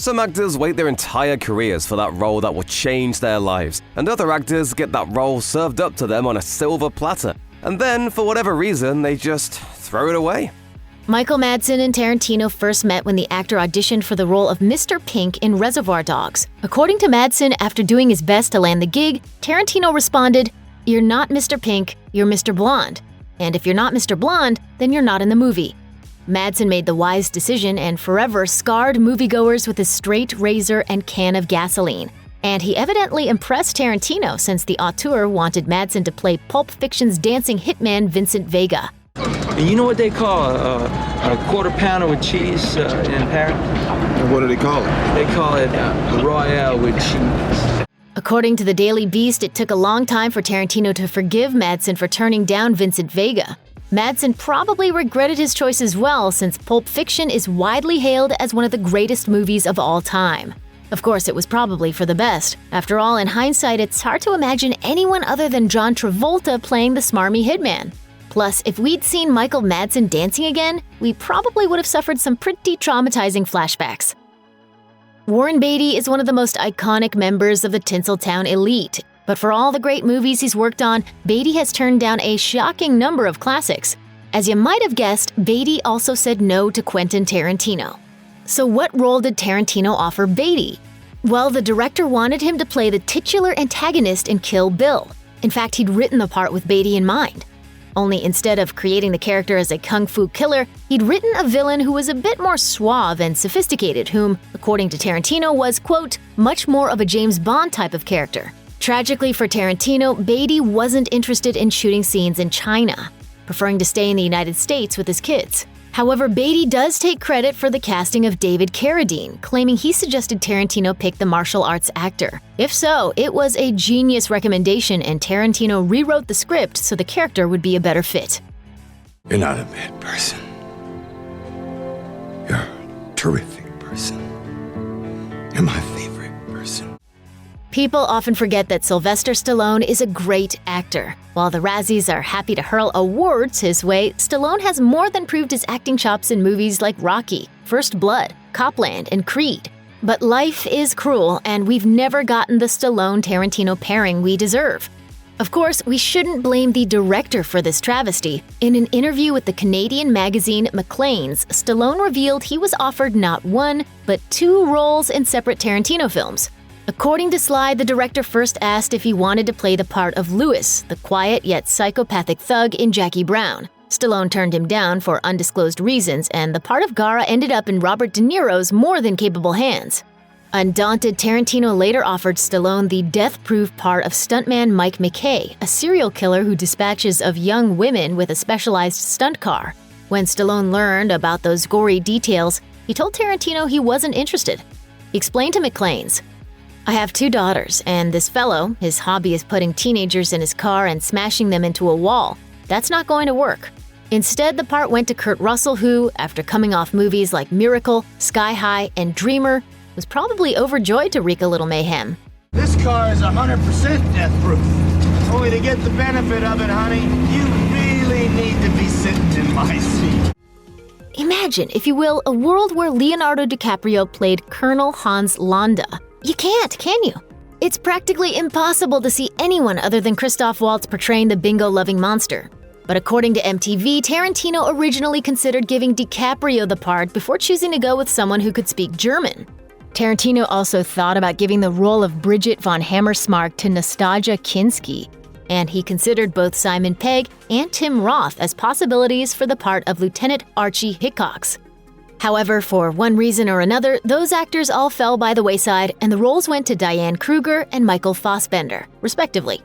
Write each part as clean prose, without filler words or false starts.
Some actors wait their entire careers for that role that will change their lives, and other actors get that role served up to them on a silver platter, and then, for whatever reason, they just throw it away. Michael Madsen and Tarantino first met when the actor auditioned for the role of Mr. Pink in Reservoir Dogs. According to Madsen, after doing his best to land the gig, Tarantino responded, "You're not Mr. Pink, you're Mr. Blonde. And if you're not Mr. Blonde, then you're not in the movie." Madsen made the wise decision and forever scarred moviegoers with his straight razor and can of gasoline. And he evidently impressed Tarantino since the auteur wanted Madsen to play Pulp Fiction's dancing hitman Vincent Vega. And you know what they call a quarter pounder with cheese in Paris? And what do they call it? They call it Royale with cheese. According to the Daily Beast, it took a long time for Tarantino to forgive Madsen for turning down Vincent Vega. Madsen probably regretted his choice as well, since Pulp Fiction is widely hailed as one of the greatest movies of all time. Of course, it was probably for the best. After all, in hindsight, it's hard to imagine anyone other than John Travolta playing the smarmy hitman. Plus, if we'd seen Michael Madsen dancing again, we probably would have suffered some pretty traumatizing flashbacks. Warren Beatty is one of the most iconic members of the Tinseltown elite, but for all the great movies he's worked on, Beatty has turned down a shocking number of classics. As you might have guessed, Beatty also said no to Quentin Tarantino. So what role did Tarantino offer Beatty? Well, the director wanted him to play the titular antagonist in Kill Bill. In fact, he'd written the part with Beatty in mind. Only instead of creating the character as a kung fu killer, he'd written a villain who was a bit more suave and sophisticated, whom, according to Tarantino, was, quote, much more of a James Bond type of character. Tragically for Tarantino, Beatty wasn't interested in shooting scenes in China, preferring to stay in the United States with his kids. However, Beatty does take credit for the casting of David Carradine, claiming he suggested Tarantino pick the martial arts actor. If so, it was a genius recommendation, and Tarantino rewrote the script so the character would be a better fit. You're not a bad person. You're a terrific person. You're my favorite person. People often forget that Sylvester Stallone is a great actor. While the Razzies are happy to hurl awards his way, Stallone has more than proved his acting chops in movies like Rocky, First Blood, Copland, and Creed. But life is cruel, and we've never gotten the Stallone-Tarantino pairing we deserve. Of course, we shouldn't blame the director for this travesty. In an interview with the Canadian magazine Maclean's, Stallone revealed he was offered not one, but 2 roles in separate Tarantino films. According to Sly, the director first asked if he wanted to play the part of Lewis, the quiet yet psychopathic thug in Jackie Brown. Stallone turned him down for undisclosed reasons, and the part of Gara ended up in Robert De Niro's more than capable hands. Undaunted, Tarantino later offered Stallone the death-proof part of stuntman Mike McKay, a serial killer who dispatches of young women with a specialized stunt car. When Stallone learned about those gory details, he told Tarantino he wasn't interested. He explained to Maclean's, "I have 2 daughters, and this fellow, his hobby is putting teenagers in his car and smashing them into a wall. That's not going to work." Instead, the part went to Kurt Russell, who, after coming off movies like Miracle, Sky High, and Dreamer, was probably overjoyed to wreak a little mayhem. This car is 100% death-proof. Only to get the benefit of it, honey, you really need to be sitting in my seat. Imagine, if you will, a world where Leonardo DiCaprio played Colonel Hans Landa. You can't, can you? It's practically impossible to see anyone other than Christoph Waltz portraying the bingo-loving monster. But according to MTV, Tarantino originally considered giving DiCaprio the part before choosing to go with someone who could speak German. Tarantino also thought about giving the role of Bridget von Hammersmark to Nastasia Kinski, and he considered both Simon Pegg and Tim Roth as possibilities for the part of Lieutenant Archie Hickox. However, for one reason or another, those actors all fell by the wayside, and the roles went to Diane Kruger and Michael Fassbender, respectively.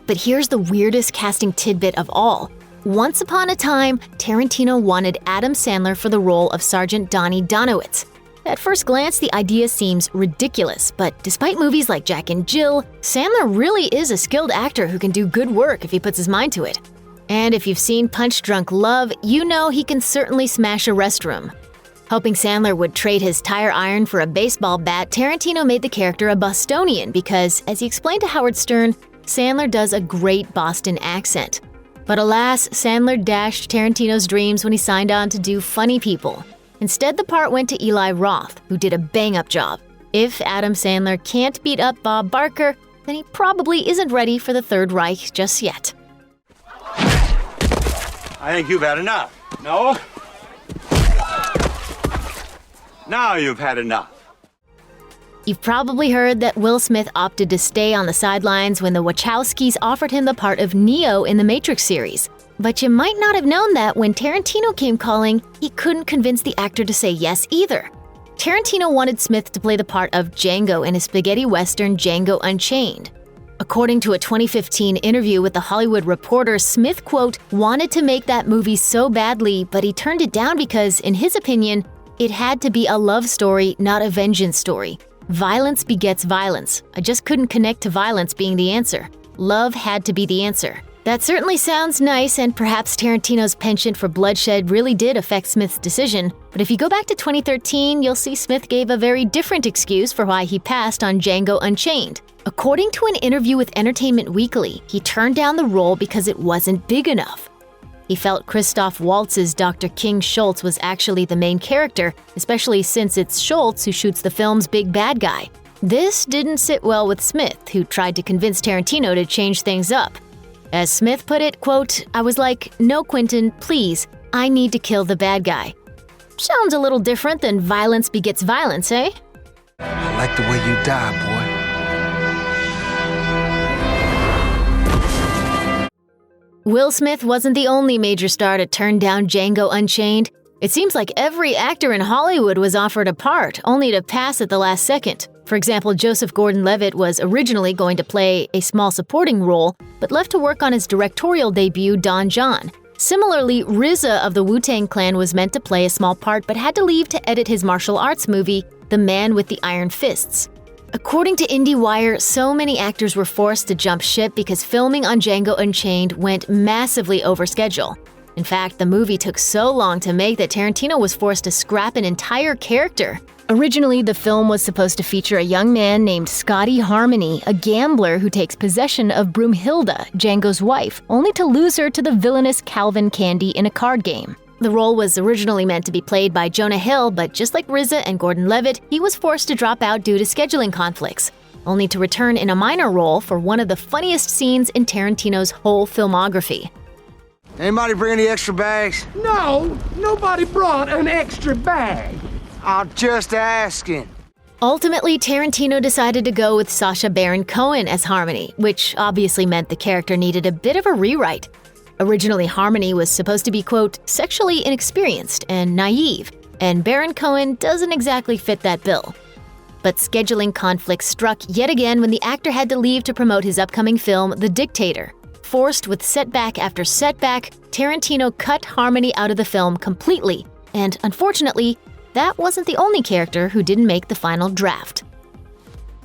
But here's the weirdest casting tidbit of all. Once upon a time, Tarantino wanted Adam Sandler for the role of Sergeant Donnie Donowitz. At first glance, the idea seems ridiculous, but despite movies like Jack and Jill, Sandler really is a skilled actor who can do good work if he puts his mind to it. And if you've seen Punch Drunk Love, you know he can certainly smash a restroom. Hoping Sandler would trade his tire iron for a baseball bat, Tarantino made the character a Bostonian because, as he explained to Howard Stern, Sandler does a great Boston accent. But alas, Sandler dashed Tarantino's dreams when he signed on to do Funny People. Instead, the part went to Eli Roth, who did a bang-up job. If Adam Sandler can't beat up Bob Barker, then he probably isn't ready for the Third Reich just yet. I think you've had enough. No? Now you've had enough. You've probably heard that Will Smith opted to stay on the sidelines when the Wachowskis offered him the part of Neo in the Matrix series. But you might not have known that when Tarantino came calling, he couldn't convince the actor to say yes either. Tarantino wanted Smith to play the part of Django in his spaghetti western Django Unchained. According to a 2015 interview with The Hollywood Reporter, Smith, quote, wanted to make that movie so badly, but he turned it down because, in his opinion, it had to be a love story, not a vengeance story. Violence begets violence. I just couldn't connect to violence being the answer. Love had to be the answer. That certainly sounds nice, and perhaps Tarantino's penchant for bloodshed really did affect Smith's decision, but if you go back to 2013, you'll see Smith gave a very different excuse for why he passed on Django Unchained. According to an interview with Entertainment Weekly, he turned down the role because it wasn't big enough. He felt Christoph Waltz's Dr. King Schultz was actually the main character, especially since it's Schultz who shoots the film's big bad guy. This didn't sit well with Smith, who tried to convince Tarantino to change things up. As Smith put it, quote, I was like, no, Quentin, please, I need to kill the bad guy. Sounds a little different than violence begets violence, eh? I like the way you die, boy. Will Smith wasn't the only major star to turn down Django Unchained. It seems like every actor in Hollywood was offered a part, only to pass at the last second. For example, Joseph Gordon-Levitt was originally going to play a small supporting role, but left to work on his directorial debut, Don John. Similarly, RZA of the Wu-Tang Clan was meant to play a small part, but had to leave to edit his martial arts movie, The Man with the Iron Fists. According to IndieWire, so many actors were forced to jump ship because filming on Django Unchained went massively over schedule. In fact, the movie took so long to make that Tarantino was forced to scrap an entire character. Originally, the film was supposed to feature a young man named Scotty Harmony, a gambler who takes possession of Broomhilda, Django's wife, only to lose her to the villainous Calvin Candy in a card game. The role was originally meant to be played by Jonah Hill, but just like RZA and Gordon-Levitt, he was forced to drop out due to scheduling conflicts, only to return in a minor role for one of the funniest scenes in Tarantino's whole filmography. Anybody bring any extra bags? No, nobody brought an extra bag. I'm just asking. Ultimately, Tarantino decided to go with Sacha Baron Cohen as Harmony, which obviously meant the character needed a bit of a rewrite. Originally, Harmony was supposed to be, quote, sexually inexperienced and naive, and Baron Cohen doesn't exactly fit that bill. But scheduling conflicts struck yet again when the actor had to leave to promote his upcoming film, The Dictator. Forced with setback after setback, Tarantino cut Harmony out of the film completely, and unfortunately, that wasn't the only character who didn't make the final draft.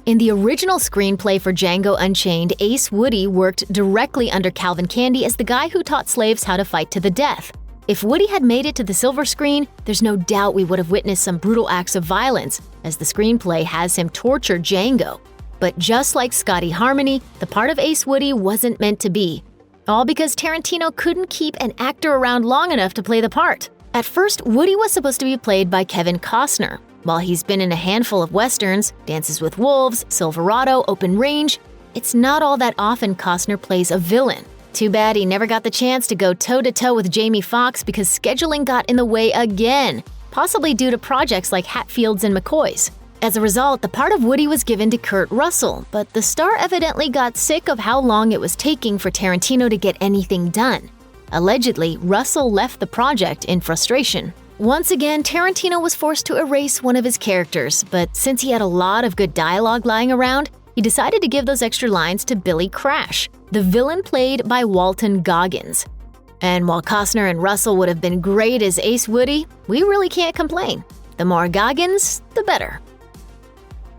In the original screenplay for Django Unchained, Ace Woody worked directly under Calvin Candy as the guy who taught slaves how to fight to the death. If Woody had made it to the silver screen, there's no doubt we would have witnessed some brutal acts of violence, as the screenplay has him torture Django. But just like Scotty Harmony, the part of Ace Woody wasn't meant to be. All because Tarantino couldn't keep an actor around long enough to play the part. At first, Woody was supposed to be played by Kevin Costner. While he's been in a handful of westerns, Dances with Wolves, Silverado, Open Range, it's not all that often Costner plays a villain. Too bad he never got the chance to go toe-to-toe with Jamie Foxx because scheduling got in the way again, possibly due to projects like Hatfields and McCoys. As a result, the part of Woody was given to Kurt Russell, but the star evidently got sick of how long it was taking for Tarantino to get anything done. Allegedly, Russell left the project in frustration. Once again, Tarantino was forced to erase one of his characters, but since he had a lot of good dialogue lying around, he decided to give those extra lines to Billy Crash, the villain played by Walton Goggins. And while Costner and Russell would have been great as Ace Woody, we really can't complain. The more Goggins, the better.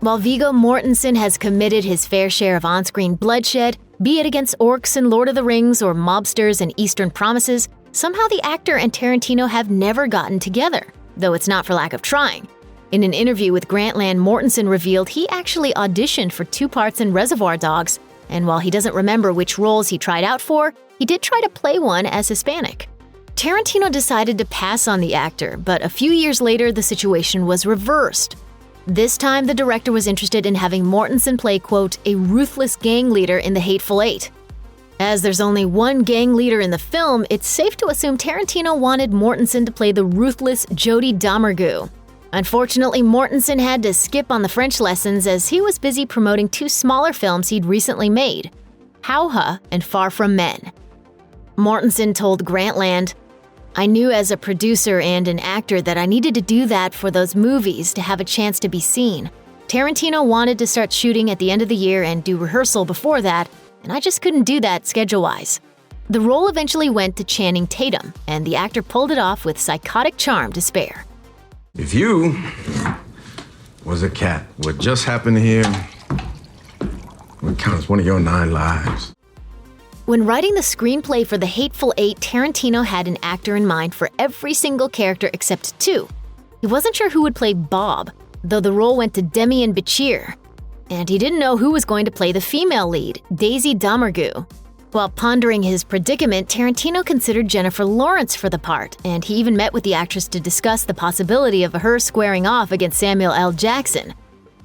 While Viggo Mortensen has committed his fair share of on-screen bloodshed, be it against orcs in Lord of the Rings or mobsters in Eastern Promises, somehow the actor and Tarantino have never gotten together, though it's not for lack of trying. In an interview with Grantland, Mortensen revealed he actually auditioned for 2 parts in Reservoir Dogs, and while he doesn't remember which roles he tried out for, he did try to play one as Hispanic. Tarantino decided to pass on the actor, but a few years later the situation was reversed. This time the director was interested in having Mortensen play, quote, a ruthless gang leader in The Hateful Eight. As there's only one gang leader in the film, it's safe to assume Tarantino wanted Mortensen to play the ruthless Jody Domergue. Unfortunately, Mortensen had to skip on the French lessons as he was busy promoting two smaller films he'd recently made, Hauha and Far From Men. Mortensen told Grantland, "I knew as a producer and an actor that I needed to do that for those movies to have a chance to be seen. Tarantino wanted to start shooting at the end of the year and do rehearsal before that, and I just couldn't do that schedule-wise." The role eventually went to Channing Tatum, and the actor pulled it off with psychotic charm to spare. If you was a cat, what just happened here would count as one of your 9 lives. When writing the screenplay for The Hateful Eight, Tarantino had an actor in mind for every single character except 2. He wasn't sure who would play Bob, though the role went to Demian Bichir. And he didn't know who was going to play the female lead, Daisy Domergue. While pondering his predicament, Tarantino considered Jennifer Lawrence for the part, and he even met with the actress to discuss the possibility of her squaring off against Samuel L. Jackson.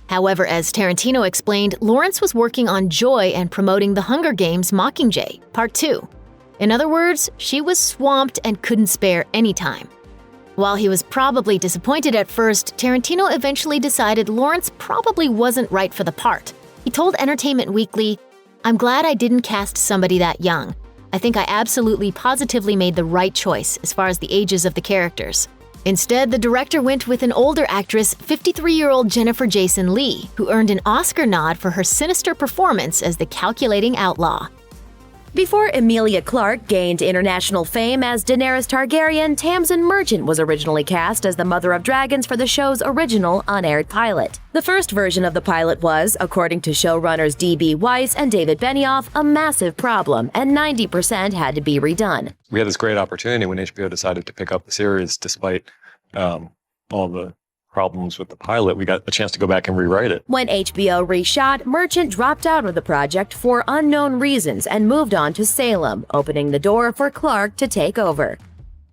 However, as Tarantino explained, Lawrence was working on Joy and promoting The Hunger Games: Mockingjay, Part 2. In other words, she was swamped and couldn't spare any time. While he was probably disappointed at first, Tarantino eventually decided Lawrence probably wasn't right for the part. He told Entertainment Weekly, "I'm glad I didn't cast somebody that young. I think I absolutely positively made the right choice as far as the ages of the characters." Instead, the director went with an older actress, 53-year-old Jennifer Jason Leigh, who earned an Oscar nod for her sinister performance as the calculating outlaw. Before Emilia Clarke gained international fame as Daenerys Targaryen, Tamsin Merchant was originally cast as the Mother of Dragons for the show's original unaired pilot. The first version of the pilot was, according to showrunners D.B. Weiss and David Benioff, a massive problem, and 90% had to be redone. We had this great opportunity when HBO decided to pick up the series, despite all the problems with the pilot. We got a chance to go back and rewrite it. When HBO reshot, Merchant dropped out of the project for unknown reasons and moved on to Salem, opening the door for Clarke to take over.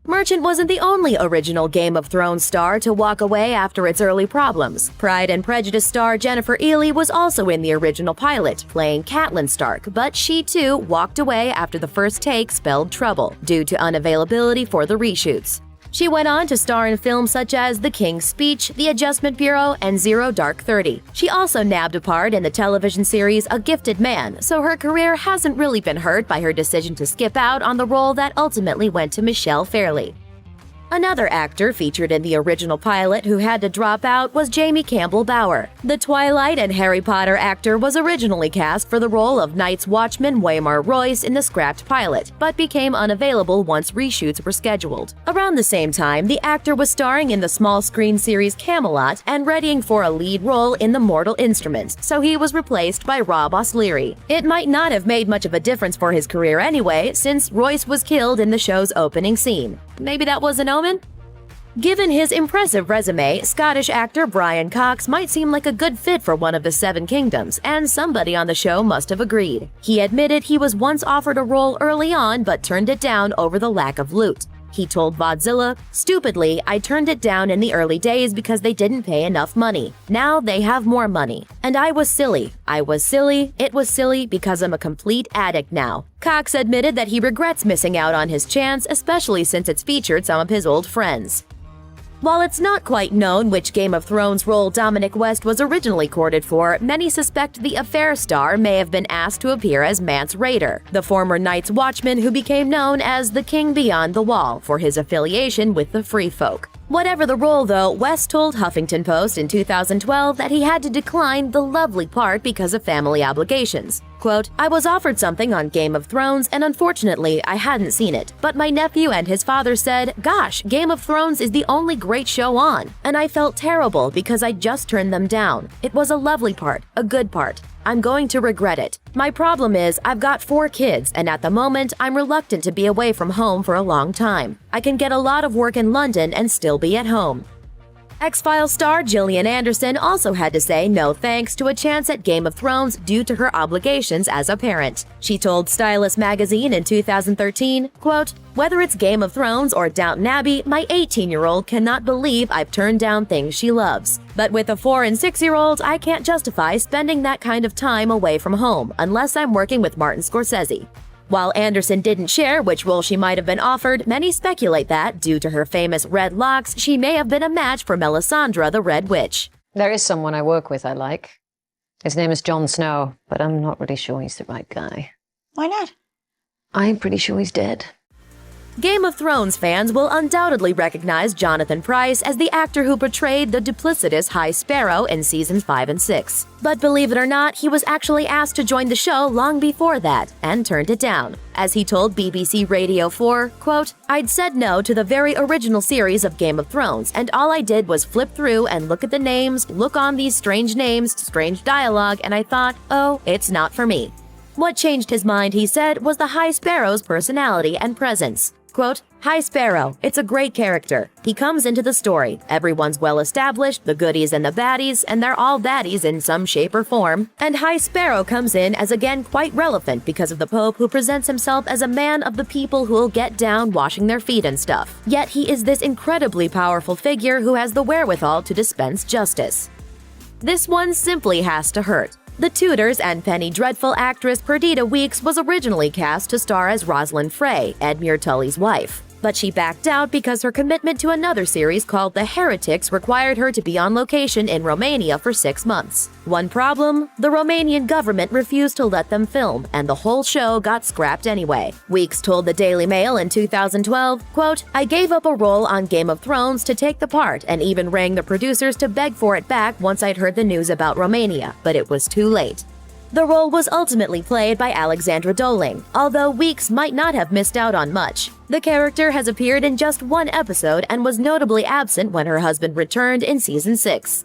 Merchant wasn't the only original Game of Thrones star to walk away after its early problems. Pride and Prejudice star Jennifer Ehle was also in the original pilot, playing Catelyn Stark, but she too walked away after the first take spelled trouble, due to unavailability for the reshoots. She went on to star in films such as The King's Speech, The Adjustment Bureau, and Zero Dark 30. She also nabbed a part in the television series A Gifted Man, so her career hasn't really been hurt by her decision to skip out on the role that ultimately went to Michelle Fairley. Another actor featured in the original pilot who had to drop out was Jamie Campbell Bower. The Twilight and Harry Potter actor was originally cast for the role of Night's Watchman Waymar Royce in the scrapped pilot, but became unavailable once reshoots were scheduled. Around the same time, the actor was starring in the small screen series Camelot and readying for a lead role in The Mortal Instruments, so he was replaced by Rob O'Sleary. It might not have made much of a difference for his career anyway, since Royce was killed in the show's opening scene. Maybe that was an omen? Given his impressive resume, Scottish actor Brian Cox might seem like a good fit for one of the Seven Kingdoms, and somebody on the show must have agreed. He admitted he was once offered a role early on but turned it down over the lack of loot. He told Vodzilla, "Stupidly, I turned it down in the early days because they didn't pay enough money. Now they have more money. And I was silly. It was silly because I'm a complete addict now." Cox admitted that he regrets missing out on his chance, especially since it's featured some of his old friends. While it's not quite known which Game of Thrones role Dominic West was originally courted for, many suspect the Affair star may have been asked to appear as Mance Rayder, the former Night's Watchman who became known as the King Beyond the Wall for his affiliation with the Free Folk. Whatever the role, though, West told Huffington Post in 2012 that he had to decline the lovely part because of family obligations. Quote, "I was offered something on Game of Thrones, and unfortunately, I hadn't seen it. But my nephew and his father said, 'Gosh, Game of Thrones is the only great show on.' And I felt terrible because I just turned them down. It was a lovely part, a good part. I'm going to regret it. My problem is I've got 4 kids, and at the moment, I'm reluctant to be away from home for a long time. I can get a lot of work in London and still be at home." X-Files star Gillian Anderson also had to say no thanks to a chance at Game of Thrones due to her obligations as a parent. She told Stylist magazine in 2013, quote, "Whether it's Game of Thrones or Downton Abbey, my 18-year-old cannot believe I've turned down things she loves. But with a 4- and 6-year-olds, I can't justify spending that kind of time away from home unless I'm working with Martin Scorsese." While Anderson didn't share which role she might have been offered, many speculate that, due to her famous red locks, she may have been a match for Melisandre the Red Witch. There is someone I work with I like. His name is Jon Snow, but I'm not really sure he's the right guy. Why not? I'm pretty sure he's dead. Game of Thrones fans will undoubtedly recognize Jonathan Pryce as the actor who portrayed the duplicitous High Sparrow in seasons 5 and 6. But believe it or not, he was actually asked to join the show long before that, and turned it down. As he told BBC Radio 4, quote, "I'd said no to the very original series of Game of Thrones, and all I did was flip through and look at the names, look on these strange names, strange dialogue, and I thought, oh, it's not for me." What changed his mind, he said, was the High Sparrow's personality and presence. Quote, "High Sparrow, it's a great character. He comes into the story. Everyone's well established, the goodies and the baddies, and they're all baddies in some shape or form. And High Sparrow comes in as again quite relevant because of the Pope, who presents himself as a man of the people who'll get down washing their feet and stuff. Yet he is this incredibly powerful figure who has the wherewithal to dispense justice." This one simply has to hurt. The Tudors and Penny Dreadful actress Perdita Weeks was originally cast to star as Rosalind Frey, Edmure Tully's wife. But she backed out because her commitment to another series called The Heretics required her to be on location in Romania for 6 months. One problem, the Romanian government refused to let them film, and the whole show got scrapped anyway. Weeks told the Daily Mail in 2012, quote, "I gave up a role on Game of Thrones to take the part and even rang the producers to beg for it back once I'd heard the news about Romania, but it was too late." The role was ultimately played by Alexandra Doling, although Weeks might not have missed out on much. The character has appeared in just one episode and was notably absent when her husband returned in season 6.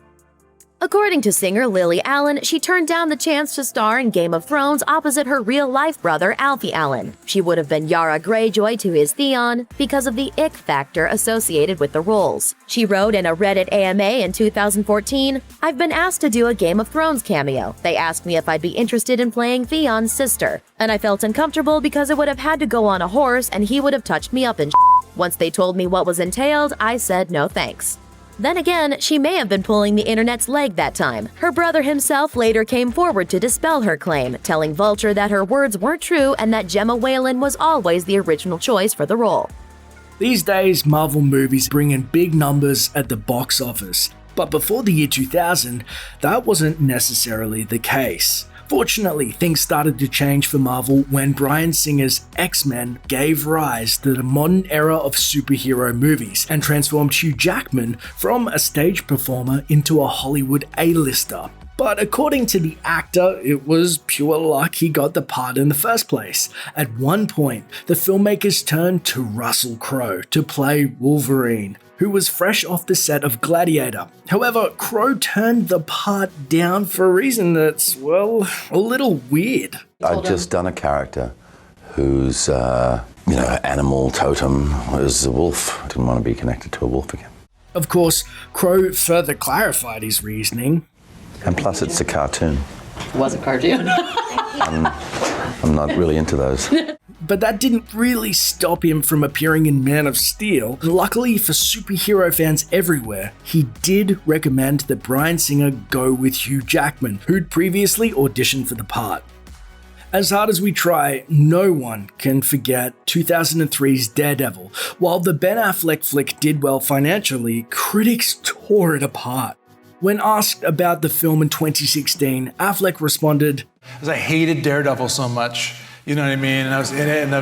According to singer Lily Allen, she turned down the chance to star in Game of Thrones opposite her real-life brother Alfie Allen. She would have been Yara Greyjoy to his Theon because of the ick factor associated with the roles. She wrote in a Reddit AMA in 2014, "I've been asked to do a Game of Thrones cameo. They asked me if I'd be interested in playing Theon's sister, and I felt uncomfortable because it would have had to go on a horse and he would have touched me up and Once they told me what was entailed, I said no thanks." Then again, she may have been pulling the internet's leg that time. Her brother himself later came forward to dispel her claim, telling Vulture that her words weren't true and that Gemma Whalen was always the original choice for the role. These days, Marvel movies bring in big numbers at the box office, but before the year 2000, that wasn't necessarily the case. Fortunately, things started to change for Marvel when Bryan Singer's X-Men gave rise to the modern era of superhero movies and transformed Hugh Jackman from a stage performer into a Hollywood A-lister. But according to the actor, it was pure luck he got the part in the first place. At one point, the filmmakers turned to Russell Crowe to play Wolverine, who was fresh off the set of Gladiator. However, Crowe turned the part down for a reason that's, well, a little weird. I'd just done a character whose, animal totem was a wolf. I didn't want to be connected to a wolf again. Of course, Crowe further clarified his reasoning. And plus, it's a cartoon. It was a cartoon. I'm not really into those. But that didn't really stop him from appearing in Man of Steel. Luckily for superhero fans everywhere, he did recommend that Bryan Singer go with Hugh Jackman, who'd previously auditioned for the part. As hard as we try, no one can forget 2003's Daredevil. While the Ben Affleck flick did well financially, critics tore it apart. When asked about the film in 2016, Affleck responded, "I hated Daredevil so much. You know what I mean? And I was in it, and I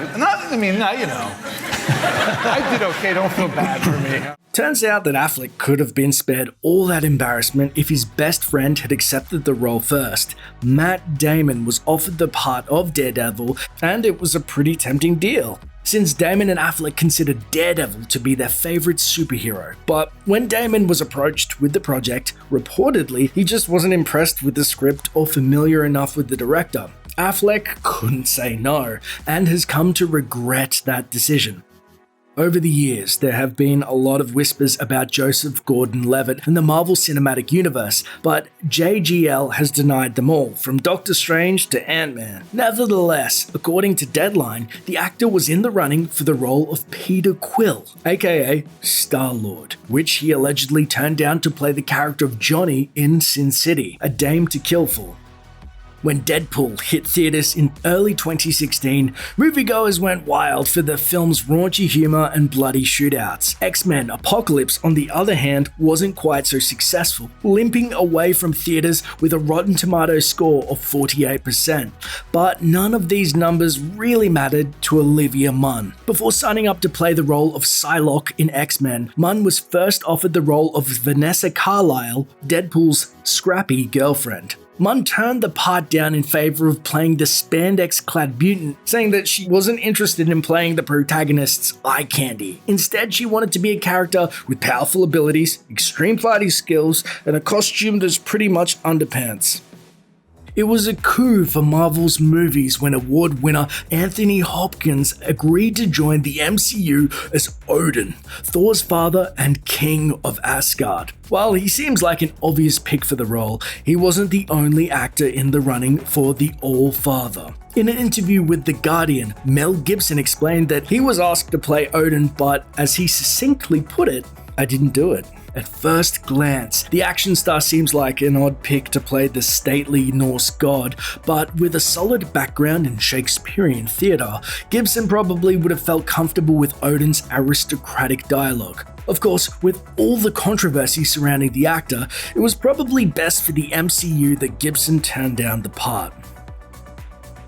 did okay, don't feel bad for me." Turns out that Affleck could have been spared all that embarrassment if his best friend had accepted the role first. Matt Damon was offered the part of Daredevil, and it was a pretty tempting deal, since Damon and Affleck considered Daredevil to be their favorite superhero. But when Damon was approached with the project, reportedly, he just wasn't impressed with the script or familiar enough with the director. Affleck couldn't say no, and has come to regret that decision. Over the years, there have been a lot of whispers about Joseph Gordon-Levitt and the Marvel Cinematic Universe, but JGL has denied them all, from Doctor Strange to Ant-Man. Nevertheless, according to Deadline, the actor was in the running for the role of Peter Quill, aka Star-Lord, which he allegedly turned down to play the character of Johnny in Sin City, A Dame to Kill For. When Deadpool hit theaters in early 2016, moviegoers went wild for the film's raunchy humor and bloody shootouts. X-Men Apocalypse, on the other hand, wasn't quite so successful, limping away from theaters with a Rotten Tomatoes score of 48%. But none of these numbers really mattered to Olivia Munn. Before signing up to play the role of Psylocke in X-Men, Munn was first offered the role of Vanessa Carlyle, Deadpool's scrappy girlfriend. Munn turned the part down in favor of playing the spandex-clad mutant, saying that she wasn't interested in playing the protagonist's eye candy. Instead, she wanted to be a character with powerful abilities, extreme fighting skills, and a costume that's pretty much underpants. It was a coup for Marvel's movies when award winner Anthony Hopkins agreed to join the MCU as Odin, Thor's father and king of Asgard. While he seems like an obvious pick for the role, he wasn't the only actor in the running for the All-Father. In an interview with The Guardian, Mel Gibson explained that he was asked to play Odin, but as he succinctly put it, "I didn't do it." At first glance, the action star seems like an odd pick to play the stately Norse god, but with a solid background in Shakespearean theatre, Gibson probably would have felt comfortable with Odin's aristocratic dialogue. Of course, with all the controversy surrounding the actor, it was probably best for the MCU that Gibson turned down the part.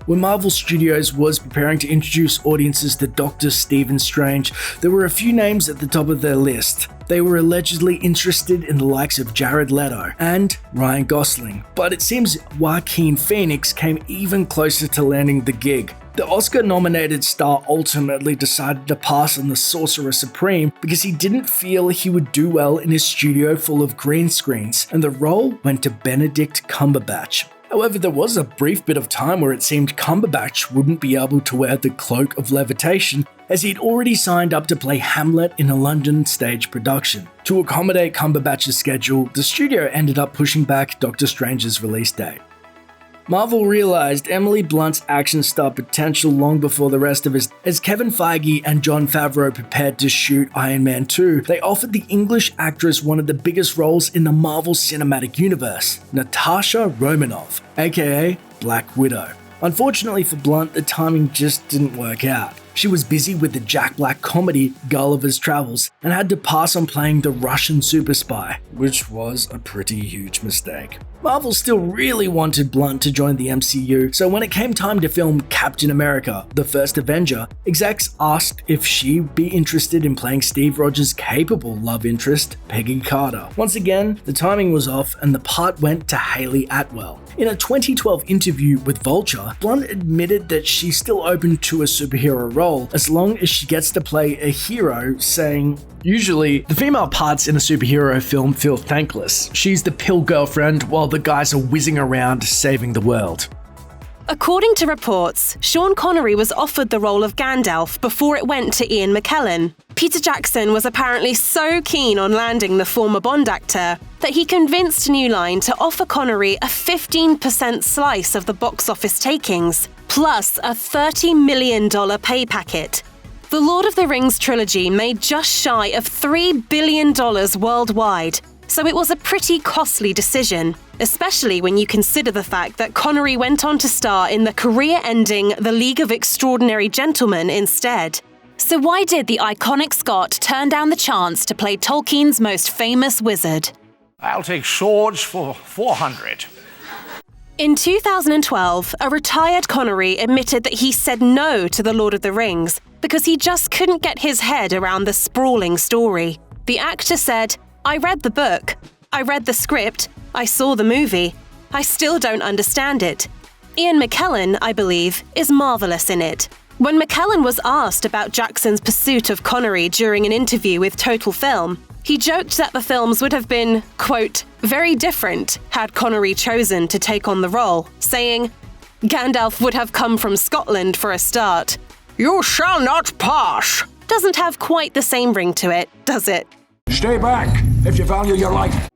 When Marvel Studios was preparing to introduce audiences to Dr. Stephen Strange, there were a few names at the top of their list. They were allegedly interested in the likes of Jared Leto and Ryan Gosling, but it seems Joaquin Phoenix came even closer to landing the gig. The Oscar-nominated star ultimately decided to pass on the Sorcerer Supreme because he didn't feel he would do well in a studio full of green screens, and the role went to Benedict Cumberbatch. However, there was a brief bit of time where it seemed Cumberbatch wouldn't be able to wear the cloak of levitation, as he'd already signed up to play Hamlet in a London stage production. To accommodate Cumberbatch's schedule, the studio ended up pushing back Doctor Strange's release date. Marvel realized Emily Blunt's action star potential long before the rest of us. As Kevin Feige and Jon Favreau prepared to shoot Iron Man 2, they offered the English actress one of the biggest roles in the Marvel Cinematic Universe, Natasha Romanoff, aka Black Widow. Unfortunately for Blunt, the timing just didn't work out. She was busy with the Jack Black comedy Gulliver's Travels and had to pass on playing the Russian super spy, which was a pretty huge mistake. Marvel still really wanted Blunt to join the MCU, so when it came time to film Captain America, the First Avenger, execs asked if she'd be interested in playing Steve Rogers' capable love interest, Peggy Carter. Once again, the timing was off and the part went to Hayley Atwell. In a 2012 interview with Vulture, Blunt admitted that she's still open to a superhero role as long as she gets to play a hero, saying, "Usually, the female parts in a superhero film feel thankless. She's the pill girlfriend while the guys are whizzing around saving the world." According to reports, Sean Connery was offered the role of Gandalf before it went to Ian McKellen. Peter Jackson was apparently so keen on landing the former Bond actor that he convinced New Line to offer Connery a 15% slice of the box office takings, plus a $30 million pay packet. The Lord of the Rings trilogy made just shy of $3 billion worldwide, so it was a pretty costly decision, especially when you consider the fact that Connery went on to star in the career-ending The League of Extraordinary Gentlemen instead. So why did the iconic Scot turn down the chance to play Tolkien's most famous wizard? I'll take swords for 400. In 2012, a retired Connery admitted that he said no to The Lord of the Rings because he just couldn't get his head around the sprawling story. The actor said, "I read the book, I read the script, I saw the movie. I still don't understand it." Ian McKellen, I believe, is marvelous in it. When McKellen was asked about Jackson's pursuit of Connery during an interview with Total Film, he joked that the films would have been, quote, very different had Connery chosen to take on the role, saying, "Gandalf would have come from Scotland for a start. You shall not pass. doesn't have quite the same ring to it, does it? Stay back if you value your life.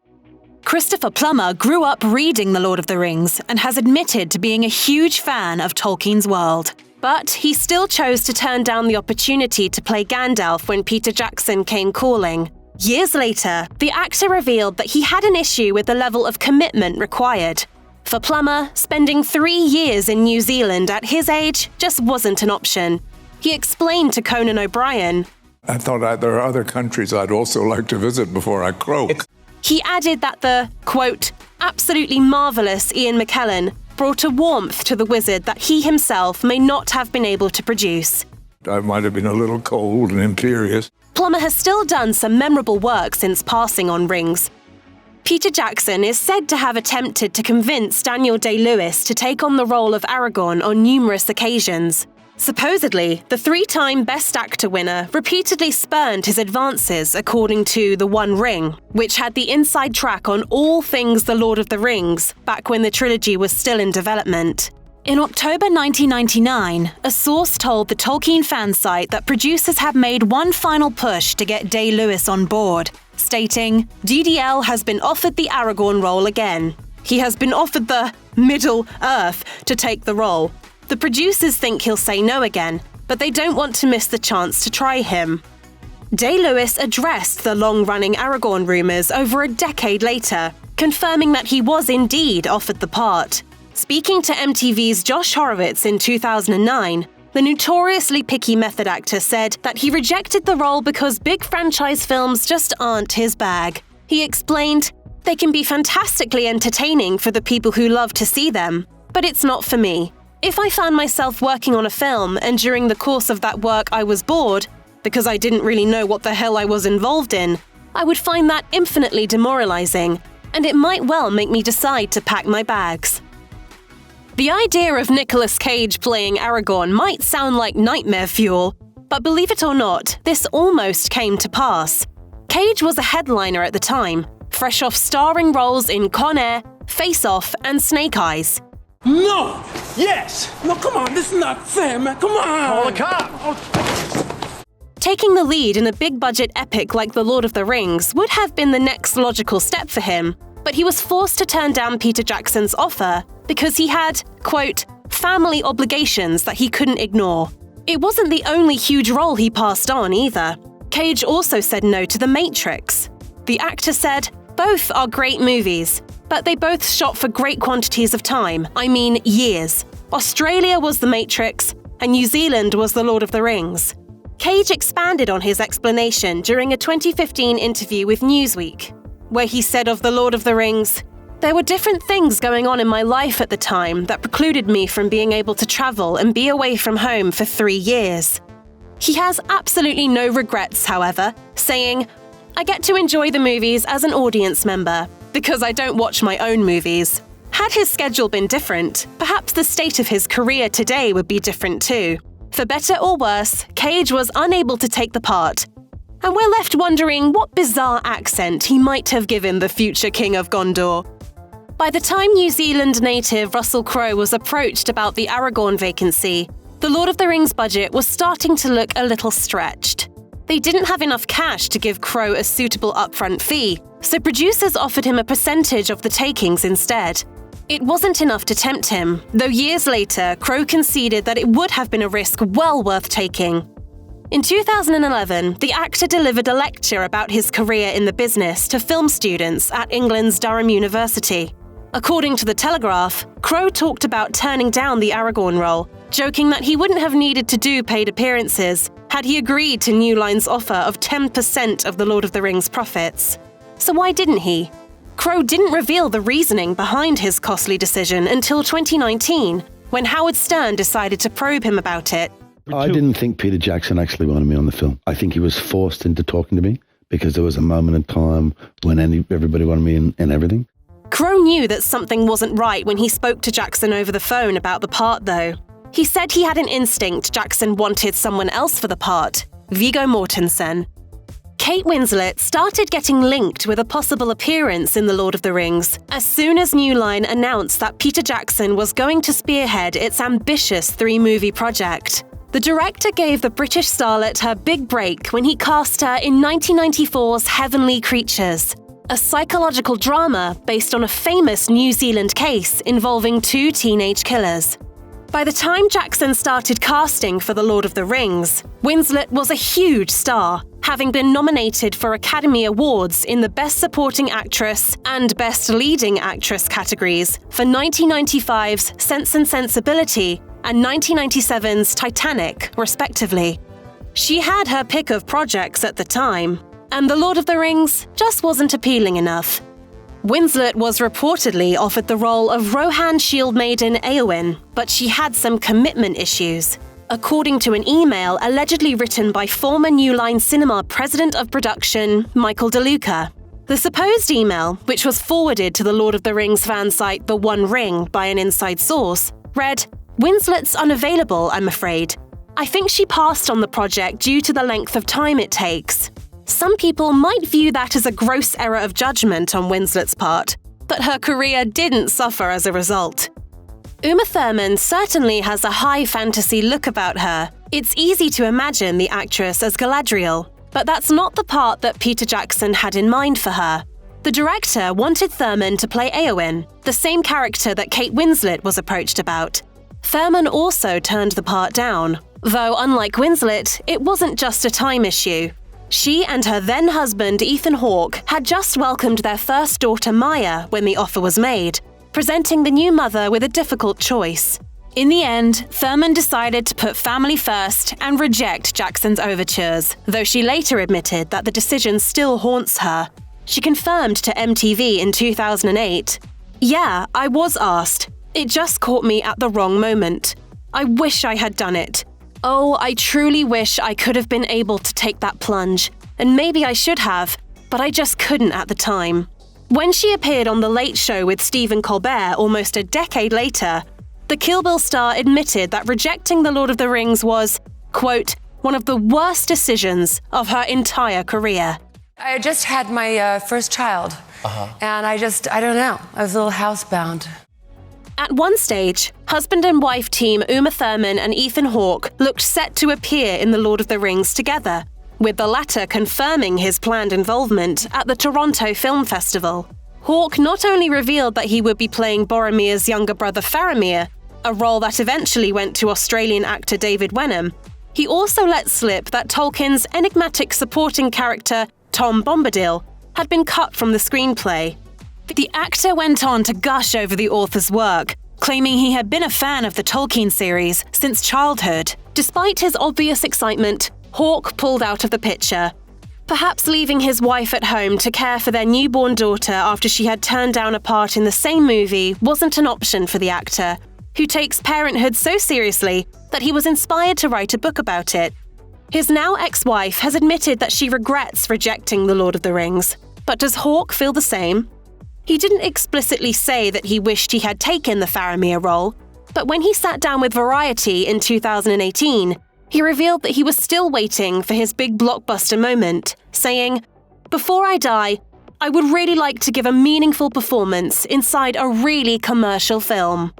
Christopher Plummer grew up reading The Lord of the Rings and has admitted to being a huge fan of Tolkien's world. But he still chose to turn down the opportunity to play Gandalf when Peter Jackson came calling. Years later, the actor revealed that he had an issue with the level of commitment required. For Plummer, spending 3 years in New Zealand at his age just wasn't an option. He explained to Conan O'Brien, I thought there are other countries I'd also like to visit before I croak. He added that the, quote, absolutely marvelous Ian McKellen brought a warmth to the wizard that he himself may not have been able to produce. I might have been a little cold and imperious. Plummer has still done some memorable work since passing on rings. Peter Jackson is said to have attempted to convince Daniel Day-Lewis to take on the role of Aragorn on numerous occasions. Supposedly, the 3-time Best Actor winner repeatedly spurned his advances according to The One Ring, which had the inside track on all things The Lord of the Rings back when the trilogy was still in development. In October 1999, a source told the Tolkien fan site that producers had made one final push to get Day-Lewis on board, stating, DDL has been offered the Aragorn role again. He has been offered the Middle-earth to take the role. The producers think he'll say no again, but they don't want to miss the chance to try him. Day-Lewis addressed the long-running Aragorn rumours over a decade later, confirming that he was indeed offered the part. Speaking to MTV's Josh Horowitz in 2009, the notoriously picky method actor said that he rejected the role because big franchise films just aren't his bag. He explained, they can be fantastically entertaining for the people who love to see them, but it's not for me. If I found myself working on a film and during the course of that work I was bored, because I didn't really know what the hell I was involved in, I would find that infinitely demoralizing, and it might well make me decide to pack my bags. The idea of Nicolas Cage playing Aragorn might sound like nightmare fuel, but believe it or not, this almost came to pass. Cage was a headliner at the time, fresh off starring roles in Con Air, Face Off, and Snake Eyes. No! Yes! No, come on, this is not fair, man. Come on! Call the cop! Taking the lead in a big-budget epic like The Lord of the Rings would have been the next logical step for him, but he was forced to turn down Peter Jackson's offer because he had, quote, family obligations that he couldn't ignore. It wasn't the only huge role he passed on either. Cage also said no to The Matrix. The actor said, both are great movies, but they both shot for great quantities of time, I mean years. Australia was The Matrix, and New Zealand was The Lord of the Rings. Cage expanded on his explanation during a 2015 interview with Newsweek, where he said of The Lord of the Rings, there were different things going on in my life at the time that precluded me from being able to travel and be away from home for 3 years. He has absolutely no regrets, however, saying, I get to enjoy the movies as an audience member, because I don't watch my own movies. Had his schedule been different, perhaps the state of his career today would be different too. For better or worse, Cage was unable to take the part, and we're left wondering what bizarre accent he might have given the future King of Gondor. By the time New Zealand native Russell Crowe was approached about the Aragorn vacancy, the Lord of the Rings budget was starting to look a little stretched. They didn't have enough cash to give Crowe a suitable upfront fee, so producers offered him a percentage of the takings instead. It wasn't enough to tempt him, though years later, Crowe conceded that it would have been a risk well worth taking. In 2011, the actor delivered a lecture about his career in the business to film students at England's Durham University. According to The Telegraph, Crowe talked about turning down the Aragorn role, joking that he wouldn't have needed to do paid appearances had he agreed to New Line's offer of 10% of the Lord of the Rings profits. So why didn't he? Crowe didn't reveal the reasoning behind his costly decision until 2019, when Howard Stern decided to probe him about it. I didn't think Peter Jackson actually wanted me on the film. I think he was forced into talking to me because there was a moment in time when everybody wanted me in everything. Crowe knew that something wasn't right when he spoke to Jackson over the phone about the part, though. He said he had an instinct Jackson wanted someone else for the part, Viggo Mortensen. Kate Winslet started getting linked with a possible appearance in The Lord of the Rings as soon as New Line announced that Peter Jackson was going to spearhead its ambitious 3-movie project. The director gave the British starlet her big break when he cast her in 1994's Heavenly Creatures, a psychological drama based on a famous New Zealand case involving 2 teenage killers. By the time Jackson started casting for The Lord of the Rings, Winslet was a huge star, having been nominated for Academy Awards in the Best Supporting Actress and Best Leading Actress categories for 1995's Sense and Sensibility and 1997's Titanic, respectively. She had her pick of projects at the time, and The Lord of the Rings just wasn't appealing enough. Winslet was reportedly offered the role of Rohan shield maiden Éowyn, but she had some commitment issues, according to an email allegedly written by former New Line Cinema president of production, Michael DeLuca. The supposed email, which was forwarded to the Lord of the Rings fan site The One Ring by an inside source, read, "Winslet's unavailable, I'm afraid. I think she passed on the project due to the length of time it takes." Some people might view that as a gross error of judgment on Winslet's part, but her career didn't suffer as a result. Uma Thurman certainly has a high fantasy look about her. It's easy to imagine the actress as Galadriel, but that's not the part that Peter Jackson had in mind for her. The director wanted Thurman to play Éowyn, the same character that Kate Winslet was approached about. Thurman also turned the part down, though unlike Winslet, it wasn't just a time issue. She and her then-husband Ethan Hawke had just welcomed their first daughter Maya when the offer was made, presenting the new mother with a difficult choice. In the end, Thurman decided to put family first and reject Jackson's overtures, though she later admitted that the decision still haunts her. She confirmed to MTV in 2008, "Yeah, I was asked. It just caught me at the wrong moment. I wish I had done it. Oh, I truly wish I could have been able to take that plunge, and maybe I should have, but I just couldn't at the time." When she appeared on The Late Show with Stephen Colbert almost a decade later, the Kill Bill star admitted that rejecting The Lord of the Rings was, quote, "one of the worst decisions of her entire career." I had just had my first child, and I don't know, I was a little housebound. At one stage, husband and wife team Uma Thurman and Ethan Hawke looked set to appear in The Lord of the Rings together, with the latter confirming his planned involvement at the Toronto Film Festival. Hawke not only revealed that he would be playing Boromir's younger brother Faramir, a role that eventually went to Australian actor David Wenham, he also let slip that Tolkien's enigmatic supporting character Tom Bombadil had been cut from the screenplay. The actor went on to gush over the author's work, claiming he had been a fan of the Tolkien series since childhood. Despite his obvious excitement, Hawke pulled out of the picture, perhaps leaving his wife at home to care for their newborn daughter after she had turned down a part in the same movie wasn't an option for the actor, who takes parenthood so seriously that he was inspired to write a book about it. His now ex-wife has admitted that she regrets rejecting The Lord of the Rings, but does Hawke feel the same? He didn't explicitly say that he wished he had taken the Faramir role, but when he sat down with Variety in 2018, he revealed that he was still waiting for his big blockbuster moment, saying, "Before I die, I would really like to give a meaningful performance inside a really commercial film."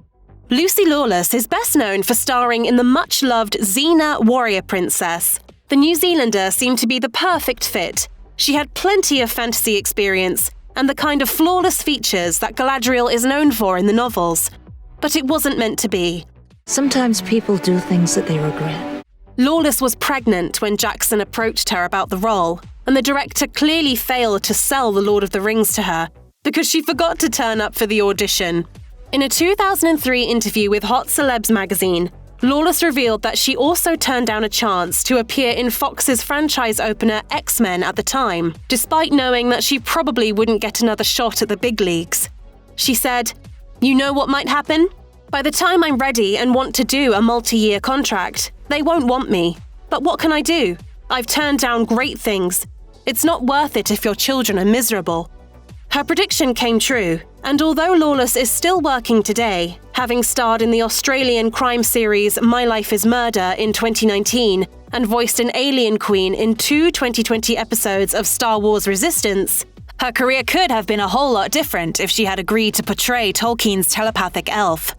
Lucy Lawless is best known for starring in the much-loved Xena Warrior Princess. The New Zealander seemed to be the perfect fit. She had plenty of fantasy experience and the kind of flawless features that Galadriel is known for in the novels. But it wasn't meant to be. Sometimes people do things that they regret. Lawless was pregnant when Jackson approached her about the role, and the director clearly failed to sell The Lord of the Rings to her because she forgot to turn up for the audition. In a 2003 interview with Hot Celebs magazine, Lawless revealed that she also turned down a chance to appear in Fox's franchise opener X-Men at the time, despite knowing that she probably wouldn't get another shot at the big leagues. She said, "You know what might happen? By the time I'm ready and want to do a multi-year contract, they won't want me. But what can I do? I've turned down great things. It's not worth it if your children are miserable." Her prediction came true, and although Lawless is still working today, having starred in the Australian crime series My Life is Murder in 2019 and voiced an alien queen in 2 2020 episodes of Star Wars Resistance, her career could have been a whole lot different if she had agreed to portray Tolkien's telepathic elf.